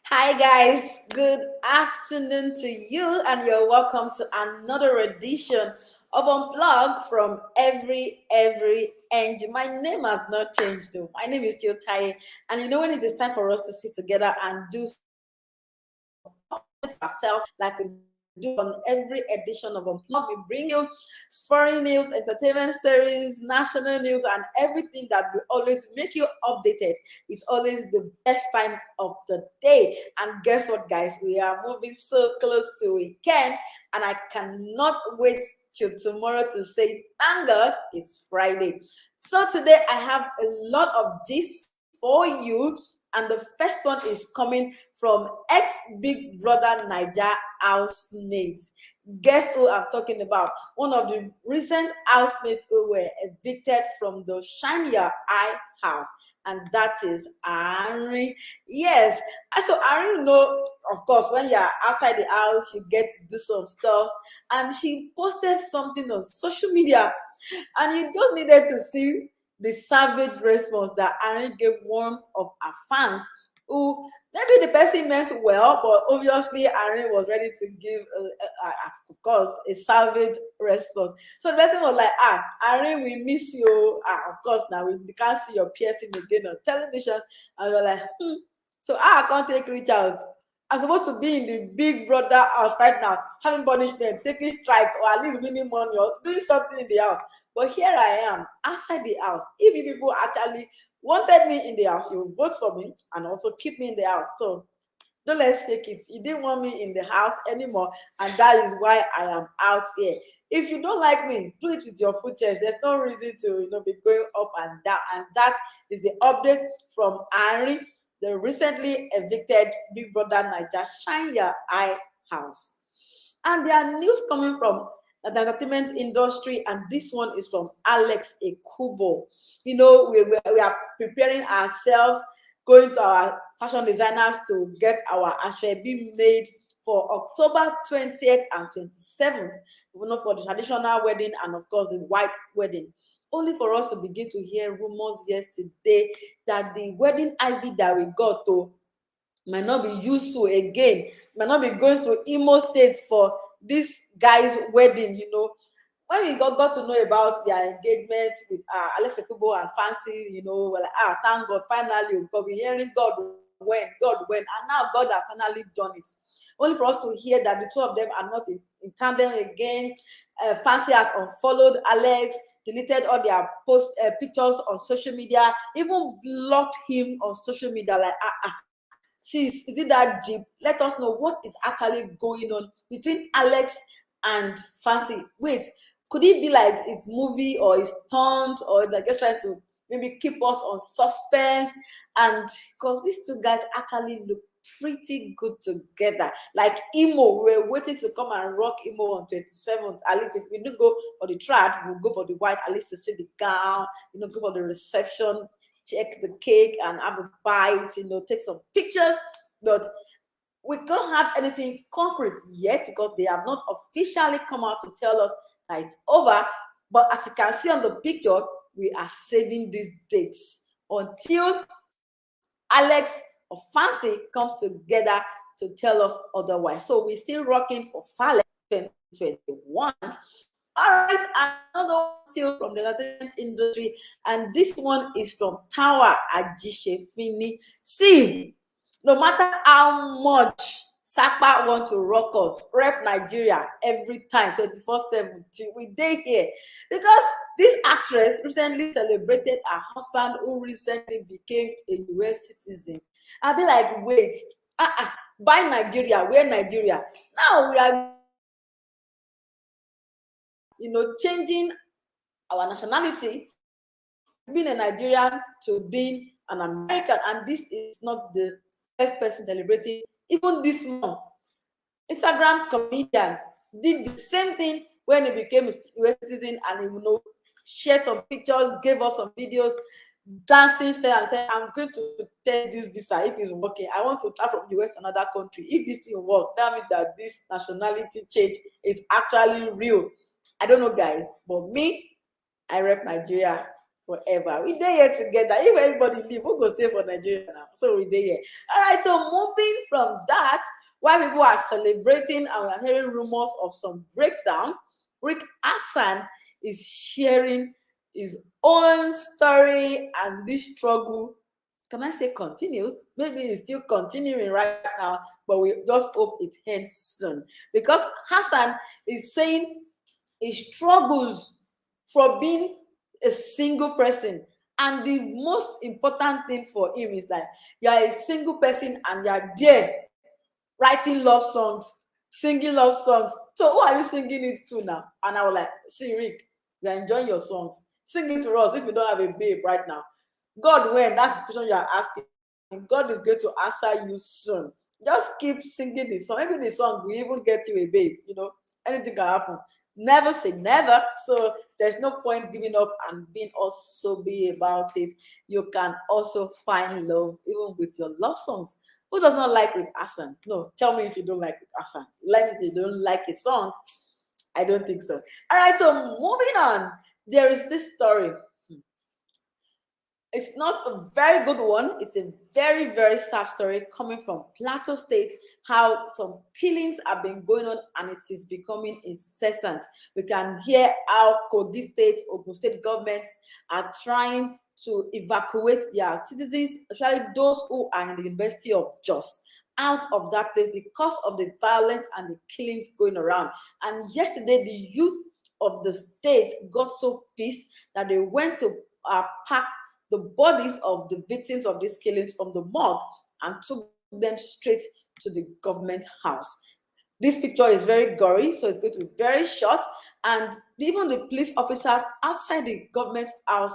Hi guys, good afternoon to you, and you're welcome to another edition of Unplug from every angel. My name has not changed though. My name is still Tai, and you know when it is time for us to sit together and do ourselves like we do on every edition of Unplug. We bring you foreign news, entertainment series, national news, and everything that will always make you updated. It's always the best time of the day. And guess what, guys? We are moving so close to weekend, and I cannot wait till tomorrow to say thank God it's Friday. So today I have a lot of gist for you, and the first one is coming from ex-Big Brother Naija housemates. Guess who I'm talking about? One of the recent housemates who were evicted from the Shine Your Eye house, and that is Arin. Yes, and so Arin, you know, of course, when you're outside the house, you get to do some stuff, and she posted something on social media, and you just needed to see the savage response that Arin gave one of her fans who maybe the person meant well, but obviously Arin was ready to give, of course, a savage response. So the person was like, Arin, we miss you. Of course, now we can't see your piercing again on television. And we're like, so I can't take reach out. I'm supposed to be in the Big Brother house right now, having punishment, taking strikes, or at least winning money or doing something in the house. But here I am outside the house. If you people actually wanted me in the house, you would vote for me and also keep me in the house. So don't let's fake it. You didn't want me in the house anymore, and that is why I am out here. If you don't like me, do it with your full chest. There's no reason to be going up and down. And that is the update from Arin, the recently evicted Big Brother Naija Shine Your Eye house. And there are news coming from the entertainment industry, and this one is from Alex Ekubo. You know, we are preparing ourselves, going to our fashion designers to get our ashwebi made for October 20th and 27th, you know, for the traditional wedding and of course the white wedding. Only for us to begin to hear rumors yesterday that the wedding ivy that we got to might not be useful again, might not be going to Imo State for this guy's wedding, you know. When we got to know about their engagement with Alex Ekubo and Fancy, you know, we're like, thank God, finally, because we're hearing God when, and now God has finally done it. Only for us to hear that the two of them are not in tandem again. Fancy has unfollowed Alex, deleted all their pictures on social media, even blocked him on social media. Like, sis, is it that deep? Let us know what is actually going on between Alex and Fancy. Wait, could it be like it's movie or it's stunt, or they're just trying to maybe keep us on suspense? And because these two guys actually look pretty good together, like emo, we're waiting to come and rock emo on 27th. At least if we do go for the trad, we'll go for the white, at least to see the gown, you know, go for the reception, check the cake and have a bite, you know, take some pictures. But we don't have anything concrete yet because they have not officially come out to tell us that it's over. But as you can see on the picture, we are saving these dates until Alex or Fancy comes together to tell us otherwise. So we're still rocking for Fale 2021. All right, another one still from the entertainment industry, and this one is from Tower Ajishefini. See, no matter how much Sapa want to rock us, rep Nigeria every time, 24/7, we day here. Because this actress recently celebrated her husband who recently became a US citizen. I'll be like, wait, buy Nigeria, where Nigeria? Now we are, you know, changing our nationality, being a Nigerian to being an American, and this is not the first person celebrating. Even this month, Instagram comedian did the same thing when he became a US citizen, and he, you know, shared some pictures, gave us some videos, dancing style, and said, I'm going to test this visa if it's working. I want to travel from the US to another country. If this thing work, that means that this nationality change is actually real. I don't know, guys, but me, I rep Nigeria forever. We dey here together. If everybody leave, who go stay for Nigeria now? So we dey here. All right, so moving from that, while people are celebrating and we are hearing rumors of some breakdown, Ric Hassan is sharing his own story, and this struggle, can I say continues? Maybe it's still continuing right now, but we just hope it ends soon. Because Hassan is saying he struggles for being a single person. And the most important thing for him is like, you are a single person and you are there writing love songs, singing love songs. So who are you singing it to now? And I was like, see, Rick, you're enjoying your songs. Sing it to us if you don't have a babe right now. God, when? That's the question you are asking. God is going to answer you soon. Just keep singing the song. Maybe the song will even get you a babe. Anything can happen. Never say never. So there's no point giving up and being also be about it. You can also find love even with your love songs. Who does not like Ric Hassan? No, tell me if you don't like Ric Hassan. Like if you don't like a song. I don't think so. All right, so moving on. There is this story. It's not a very good one. It's a very, very sad story coming from Plateau State, how some killings have been going on and it is becoming incessant. We can hear how Kogi State, Ogun State governments are trying to evacuate their citizens, especially those who are in the University of Jos, out of that place because of the violence and the killings going around. And yesterday, the youth of the state got so pissed that they went to pack the bodies of the victims of these killings from the morgue and took them straight to the government house. This picture is very gory, so it's going to be very short. And even the police officers outside the government house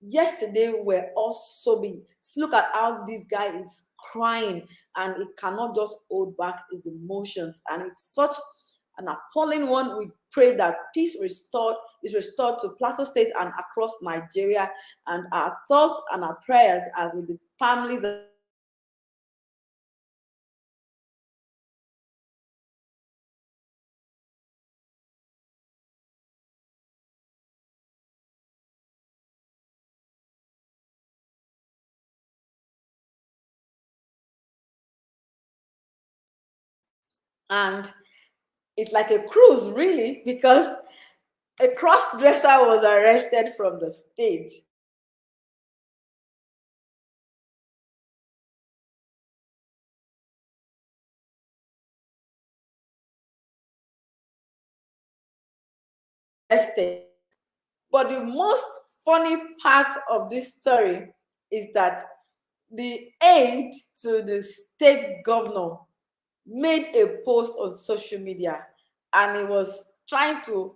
yesterday were also being. Look at how this guy is crying and he cannot just hold back his emotions. And it's such an appalling one. We pray that peace is restored to Plateau State and across Nigeria. And our thoughts and our prayers are with the families. And it's like a cruise, really, because a cross-dresser was arrested from the state. But the most funny part of this story is that the aide to the state governor made a post on social media and he was trying to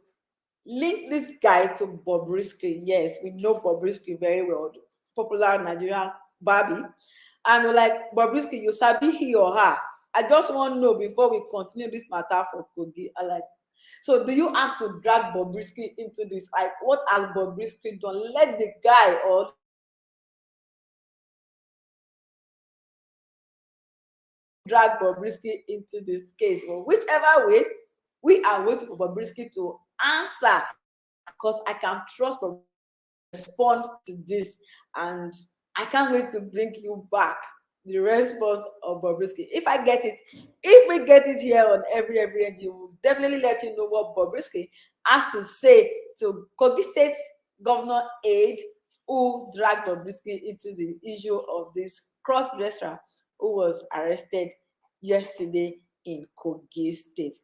link this guy to Bobrisky. Yes, we know Bobrisky very well, the popular Nigerian Barbie. And we're like, Bobrisky, you sabi he or her? I just want to know before we continue this matter for Kogi. I like, so do you have to drag Bobrisky into this? Like, what has Bobrisky done? Let the guy or drag Bobrisky into this case. Well, whichever way, we are waiting for Bobrisky to answer because I can trust Bobrisky to respond to this. And I can't wait to bring you back the response of Bobrisky. If I get it, if we get it here on every end, you will definitely let you know what Bobrisky has to say to Kogi State's governor aide who dragged Bobrisky into the issue of this cross-dresser who was arrested yesterday in Kogi State.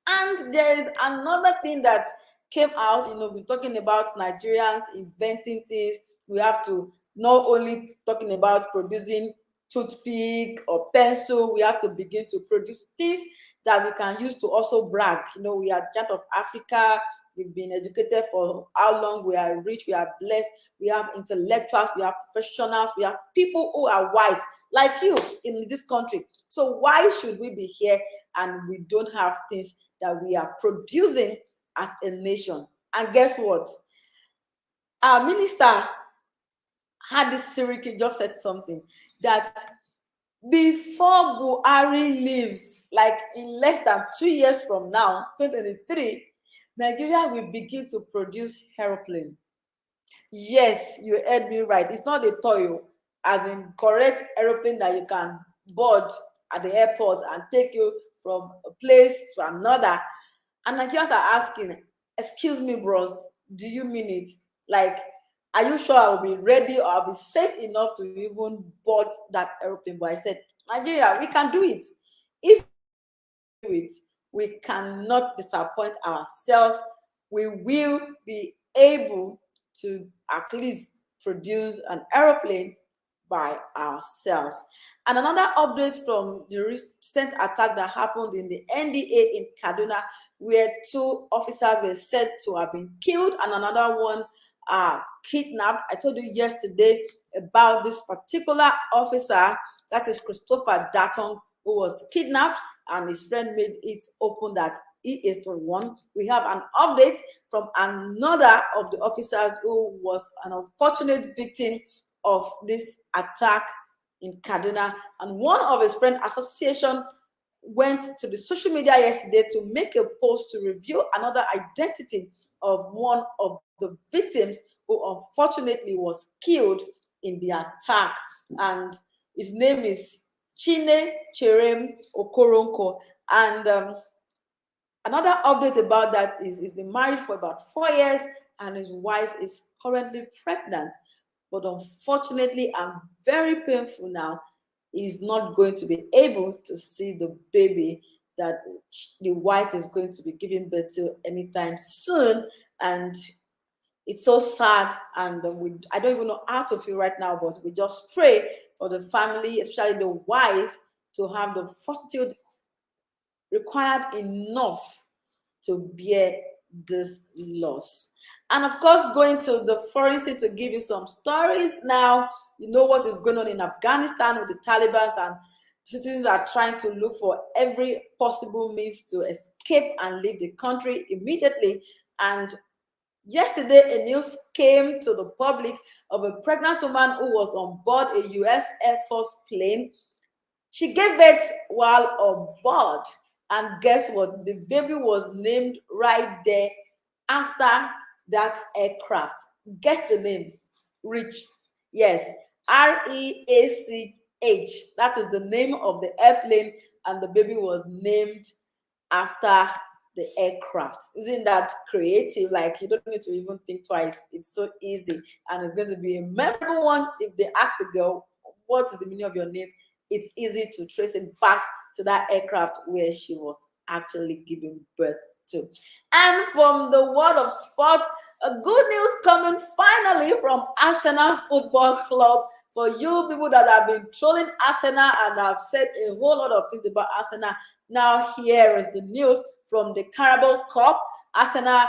And there is another thing that came out, we're talking about Nigerians inventing things. We have to not only talking about producing toothpick or pencil, we have to begin to produce things that we can use to also brag. We are giant of Africa. We've been educated for how long? We are rich, we are blessed, we have intellectuals, we have professionals, we have people who are wise, like you in this country. So why should we be here and we don't have things that we are producing as a nation? And guess what? Our minister Hadi Siriki just said something that before Buhari leaves, like in less than 2 years from now, 2023, Nigeria will begin to produce aeroplane. Yes, you heard me right. It's not a toy, oh, as in correct aeroplane that you can board at the airport and take you from a place to another. And Nigerians are asking, excuse me, bros, do you mean it? Like, are you sure I'll be ready or I'll be safe enough to even board that aeroplane? But I said, Nigeria, we can do it. If do it, we cannot disappoint ourselves. We will be able to at least produce an aeroplane by ourselves. And another update from the recent attack that happened in the NDA in Kaduna, where 2 officers were said to have been killed and another one kidnapped. I told you yesterday about this particular officer, that is Christopher Datong, who was kidnapped, and his friend made it open that he is the one. We have an update from another of the officers who was an unfortunate victim of this attack in Kaduna, and one of his friend association went to the social media yesterday to make a post to reveal another identity of one of the victims who unfortunately was killed in the attack, and his name is Chine Cherem Okoronko. And another update about that is he's been married for about 4 years and his wife is currently pregnant. But unfortunately, and very painful now, he's not going to be able to see the baby that the wife is going to be giving birth to anytime soon. And it's so sad, and I don't even know how to feel right now, but we just pray for the family, especially the wife, to have the fortitude required enough to bear this loss. And of course, going to the forensic to give you some stories now. You know what is going on in Afghanistan with the Taliban, and citizens are trying to look for every possible means to escape and leave the country immediately. And yesterday, a news came to the public of a pregnant woman who was on board a US Air Force plane. She gave birth while on board, and guess what? The baby was named right there after that aircraft. Guess the name? Rich. Yes, REACH. That is the name of the airplane, and the baby was named after the aircraft. Isn't that creative? Like, you don't need to even think twice. It's so easy, and it's going to be a memorable one. If they ask the girl, what is the meaning of your name? It's easy to trace it back to that aircraft where she was actually giving birth to. And from the world of sport, a good news coming finally from Arsenal Football Club. For you people that have been trolling Arsenal and have said a whole lot of things about Arsenal, now here is the news from the Carabao Cup. Arsenal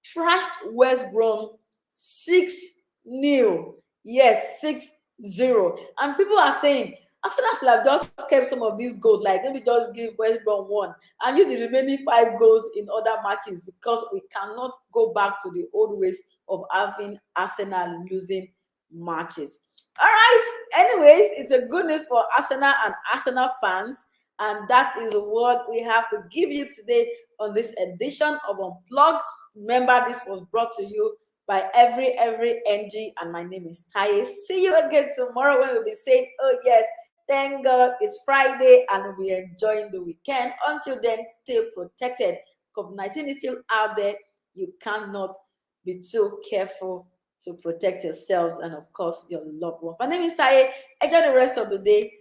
trashed West Brom 6-0. Yes, 6-0. And people are saying Arsenal should have just kept some of these goals, like maybe just give West Brom 1 and use the remaining 5 goals in other matches, because we cannot go back to the old ways of having Arsenal losing matches. All right. Anyways, it's a good news for Arsenal and Arsenal fans, and that is what we have to give you today on this edition of Unplug. Remember, this was brought to you by every NG, and my name is Taye. See you again tomorrow when we'll be saying, oh yes, thank God it's Friday and we're enjoying the weekend. Until then, stay protected. COVID-19 is still out there. You cannot be too careful to protect yourselves and, of course, your loved ones. My name is Taye. Enjoy the rest of the day.